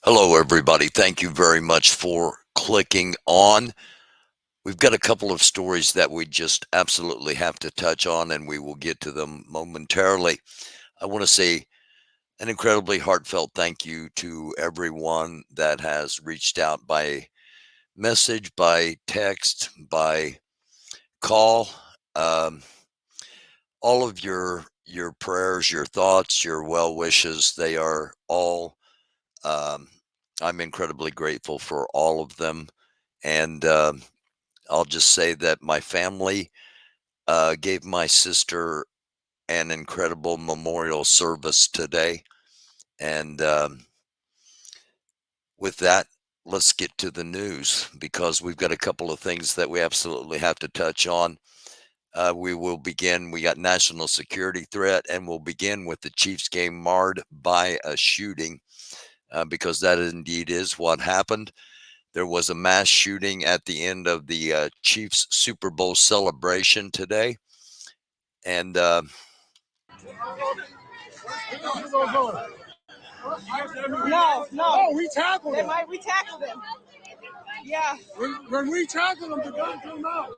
Hello, everybody. Thank you very much for clicking on. We've got a couple of stories that we just absolutely have to touch on, and we will get to them momentarily. I want to say an incredibly heartfelt thank you to everyone that has reached out by message, by text, by call. Um, all of your prayers, your thoughts, your well wishes, they are all. Um, I'm incredibly grateful for all of them. And I'll just say that my family gave my sister an incredible memorial service today. And with that, let's get to the news because we've got a couple of things that we absolutely have to touch on. We will begin. We got national security threat, and we'll begin with the Chiefs game marred by a shooting because that indeed is what happened. There was a mass shooting at the end of the Chiefs Super Bowl celebration today. And No, we tackled him. We tackled him. Yeah. When we tackled him, the gun came out.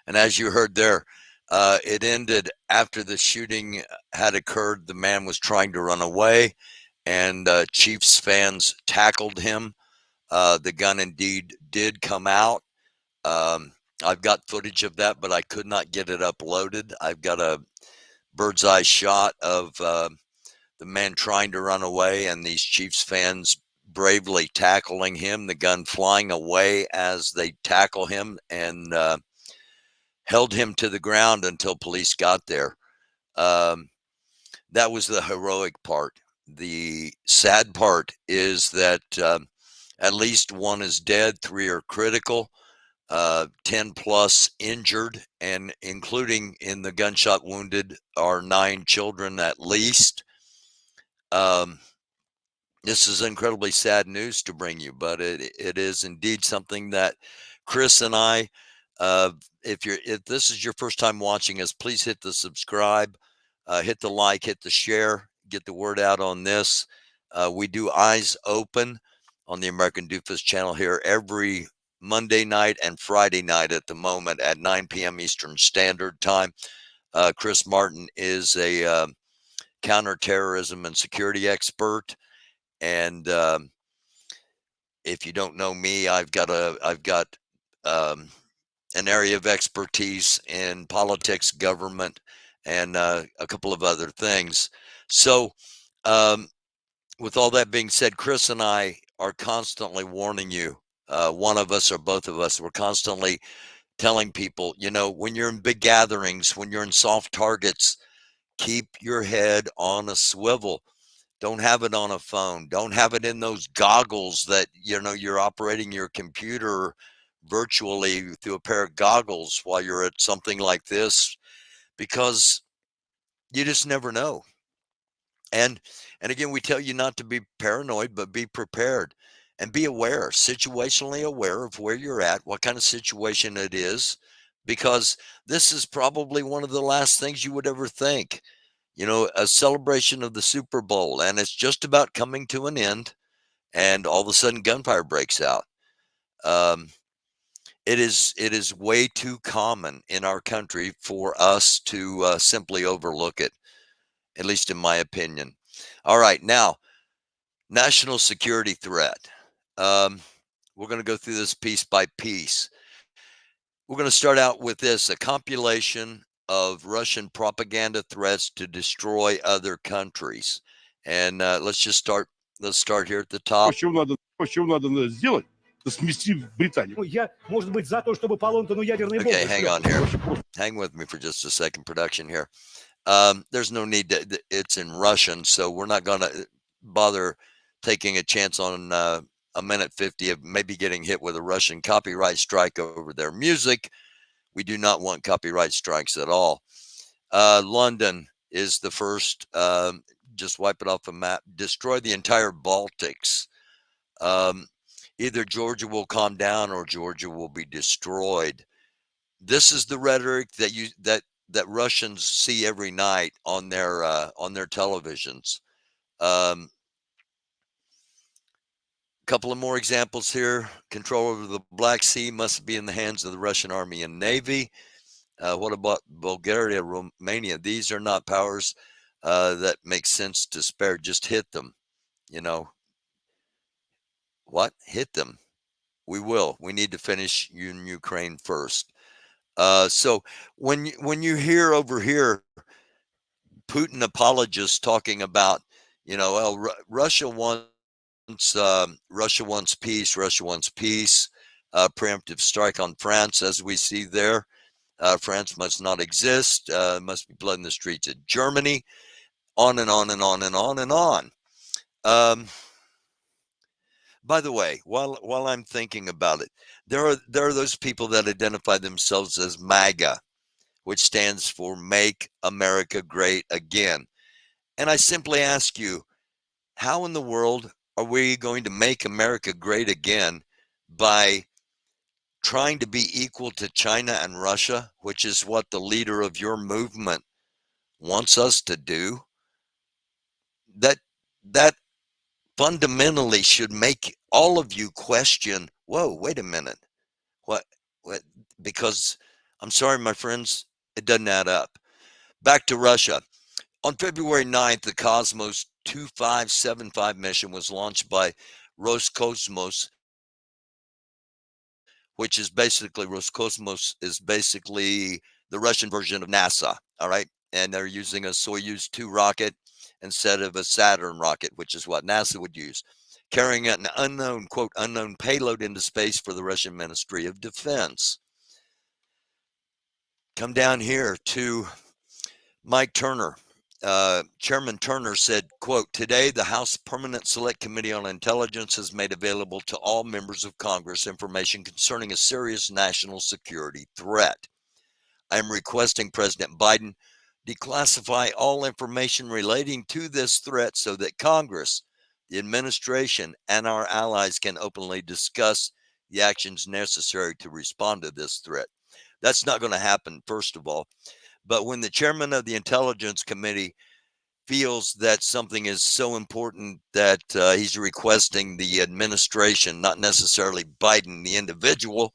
and as you heard there, it ended after the shooting had occurred. The man was trying to run away, and Chiefs fans tackled him. The gun indeed did come out. Um, I've got footage of that, but I could not get it uploaded. I've got a bird's eye shot of the man trying to run away and these Chiefs fans bravely tackling him, the gun flying away as they tackle him and held him to the ground until police got there. Um, that was the heroic part. The sad part is that at least one is dead, three are critical, 10 plus injured, and including in the gunshot wounded are 9 children at least. Um, this is incredibly sad news to bring you, but it is indeed something that Chris and I, uh, if this is your first time watching us, please hit the subscribe, hit the like, hit the share, get the word out on this. We do Eyes Open on the American Doofus channel here every Monday night and Friday night at the moment at 9 p.m. Eastern Standard Time. Chris Martin is a counterterrorism and security expert. And if you don't know me, I've got um, an area of expertise in politics, government, and a couple of other things. So, um, with all that being said, Chris and I are constantly warning you. One of us or both of us, we're constantly telling people, when you're in big gatherings, when you're in soft targets, keep your head on a swivel. Don't have it on a phone. Don't have it in those goggles that, you're operating your computer virtually through a pair of goggles while you're at something like this, because you just never know. And and again, we tell you not to be paranoid, but be prepared and be aware, situationally aware of where you're at, what kind of situation it is, because this is probably one of the last things you would ever think. A celebration of the Super Bowl, and it's just about coming to an end, and all of a sudden gunfire breaks out. Um, it is way too common in our country for us to simply overlook it, at least in my opinion. All right, now national security threat. Um, we're going to go through this piece by piece. We're going to start out with this: a compilation of Russian propaganda threats to destroy other countries. And let's start here at the top. Что сделать? Смести Британию. Я, может быть, за то, чтобы по Лондону ядерные бомбы. Okay, hang on here. Hang with me for just a second, production here. There's no need to, it's in Russian, so we're not going to bother taking a chance on a minute 50 of maybe getting hit with a Russian copyright strike over their music. We do not want copyright strikes at all. London is the first. Just wipe it off a map. Destroy the entire Baltics. Either Georgia will calm down or Georgia will be destroyed. This is the rhetoric that Russians see every night on their televisions. Um, couple of more examples here. Control over the Black Sea must be in the hands of the Russian Army and Navy. What about Bulgaria, Romania? These are not powers that make sense to spare. Just hit them. You know, what? Hit them. We will. We need to finish in Ukraine first. So when you hear over here Putin apologists talking about, well, Russia wants Russia wants peace. Russia wants peace. Preemptive strike on France, as we see there. France must not exist. Must be blood in the streets of Germany. On and on and on and on and on. Um, by the way, while I'm thinking about it, there are those people that identify themselves as MAGA, which stands for Make America Great Again. And I simply ask you, how in the world are we going to make America great again by trying to be equal to China and Russia, which is what the leader of your movement wants us to do? That fundamentally should make all of you question, whoa, wait a minute. What because I'm sorry, my friends, it doesn't add up. Back to Russia. On February 9th, the Cosmos 2575 mission was launched by Roscosmos, which is basically Roscosmos is basically the Russian version of NASA. All right. And they're using a Soyuz 2 rocket instead of a Saturn rocket, which is what NASA would use, carrying an unknown, quote, unknown payload into space for the Russian Ministry of Defense. Come down here to Mike Turner. Chairman Turner said, quote, today the House Permanent Select Committee on Intelligence has made available to all members of Congress information concerning a serious national security threat. I am requesting President Biden declassify all information relating to this threat so that Congress, the administration, and our allies can openly discuss the actions necessary to respond to this threat. That's not going to happen, first of all. But when the chairman of the Intelligence Committee feels that something is so important that he's requesting the administration, not necessarily Biden, the individual,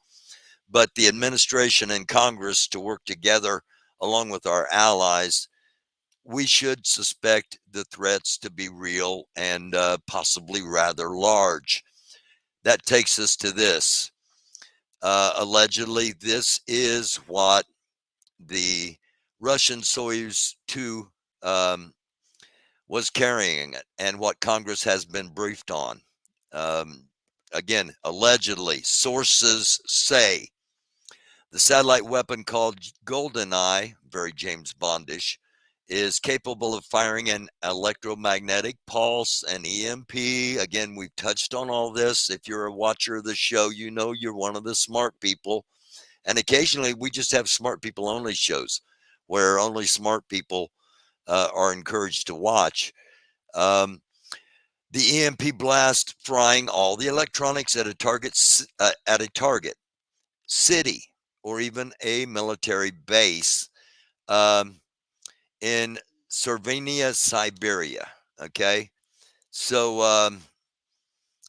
but the administration and Congress to work together along with our allies, we should suspect the threats to be real and possibly rather large. That takes us to this. Allegedly, this is what the Russian Soyuz 2 was carrying it and what Congress has been briefed on. Again, allegedly, sources say the satellite weapon called GoldenEye, very James Bondish, is capable of firing an electromagnetic pulse, an EMP. Again, we've touched on all this. If you're a watcher of the show, you know you're one of the smart people. And occasionally we just have smart people only shows where only smart people are encouraged to watch. The EMP blast frying all the electronics at a target city or even a military base in Slovenia, Siberia. Okay, so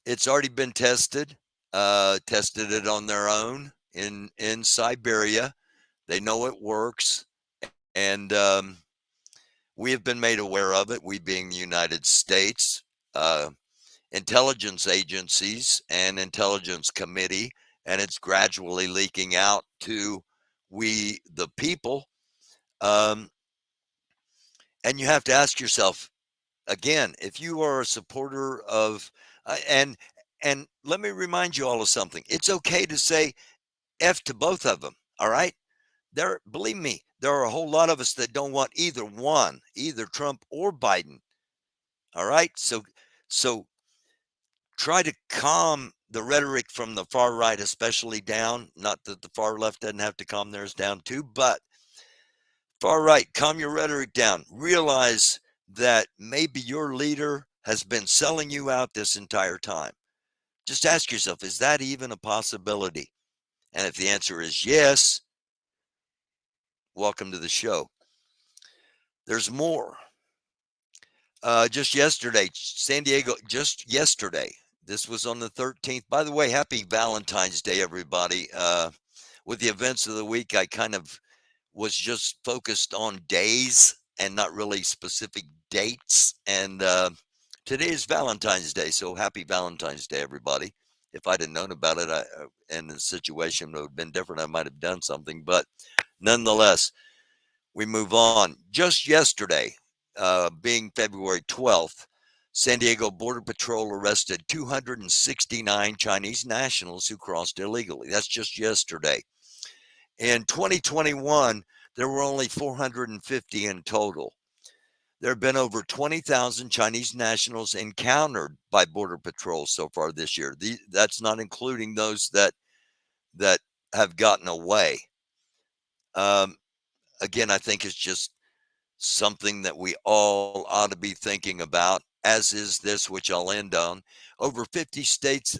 it's already been tested. Tested it on their own in Siberia. They know it works, and we have been made aware of it. We being the United States. Intelligence agencies and intelligence committee, and it's gradually leaking out to we the people. Um, and you have to ask yourself again, if you are a supporter of and let me remind you all of something. It's okay to say F to both of them. All right. Believe me, there are a whole lot of us that don't want either one, either Trump or Biden. All right. So try to calm the rhetoric from the far right, especially down. Not that the far left doesn't have to calm theirs down too, but far right, calm your rhetoric down. Realize that maybe your leader has been selling you out this entire time. Just ask yourself, is that even a possibility? And if the answer is yes, welcome to the show. There's more. Just yesterday, San Diego, just yesterday, This was on the 13th. By the way, happy Valentine's Day, everybody. With the events of the week, I kind of was just focused on days and not really specific dates. And today is Valentine's Day, so happy Valentine's Day, everybody. If I'd have known about it, and the situation would have been different, I might have done something. But nonetheless, we move on. Just yesterday, being February 12th, San Diego Border Patrol arrested 269 Chinese nationals who crossed illegally. That's just yesterday. In 2021, there were only 450 in total. There have been over 20,000 Chinese nationals encountered by Border Patrol so far this year. That's not including those that have gotten away. Um, again, I think it's just something that we all ought to be thinking about, as is this, which I'll end on. Over 50 states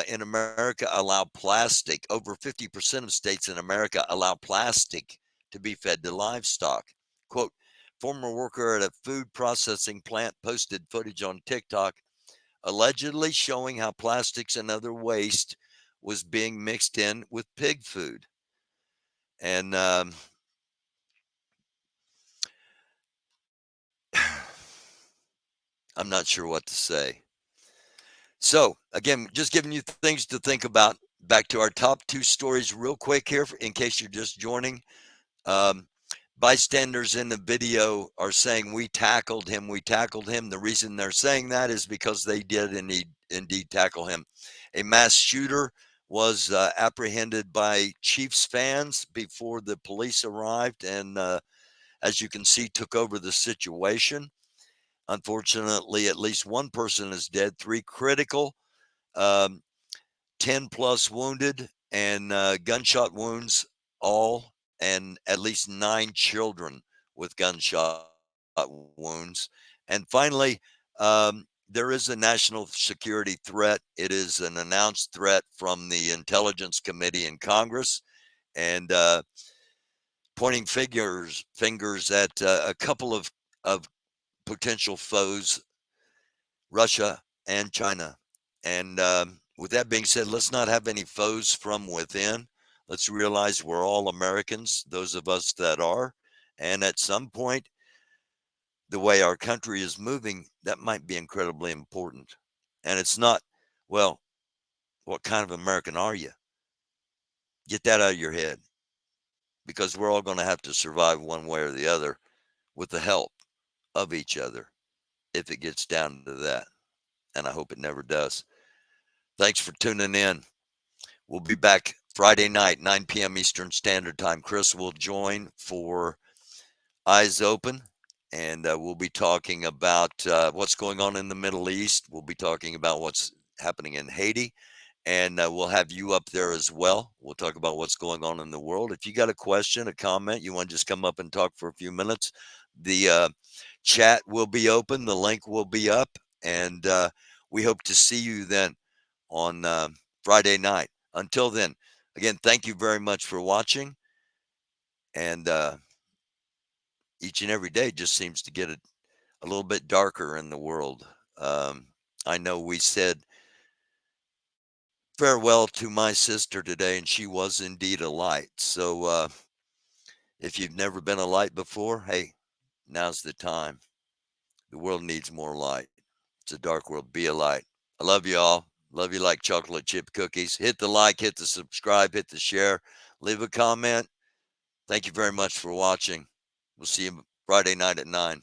in America allow plastic. Over 50% of states in America allow plastic to be fed to livestock. Quote, former worker at a food processing plant posted footage on TikTok allegedly showing how plastics and other waste was being mixed in with pig food. And I'm not sure what to say. So, again, just giving you things to think about. Back to our top two stories, real quick here, in case you're just joining. Um, bystanders in the video are saying, we tackled him, we tackled him. The reason they're saying that is because they did indeed tackle him. A mass shooter was apprehended by Chiefs fans before the police arrived and, as you can see, took over the situation. Unfortunately, at least one person is dead, three critical, um, 10 plus wounded, and gunshot wounds, all, and at least 9 children with gunshot wounds. And finally, there is a national security threat. It is an announced threat from the Intelligence Committee in Congress, and pointing fingers at a couple of potential foes, Russia and China. And with that being said, let's not have any foes from within. Let's realize we're all Americans, those of us that are. And at some point, the way our country is moving, that might be incredibly important. And it's not, well, what kind of American are you? Get that out of your head, because we're all going to have to survive one way or the other with the help of each other if it gets down to that. And I hope it never does. Thanks for tuning in. We'll be back Friday night, 9 p.m. Eastern Standard Time. Chris will join for Eyes Open, and we'll be talking about what's going on in the Middle East. We'll be talking about what's happening in Haiti, and we'll have you up there as well. We'll talk about what's going on in the world. If you got a question, a comment, you want to just come up and talk for a few minutes, the chat will be open, the link will be up, and we hope to see you then on Friday night. Until then, again, thank you very much for watching. And each and every day just seems to get a little bit darker in the world. I know we said farewell to my sister today, and she was indeed a light. So if you've never been a light before, hey, now's the time. The world needs more light. It's a dark world. Be a light. I love you all. Love you like chocolate chip cookies. Hit the like, hit the subscribe, hit the share, leave a comment. Thank you very much for watching. We'll see you Friday night at 9.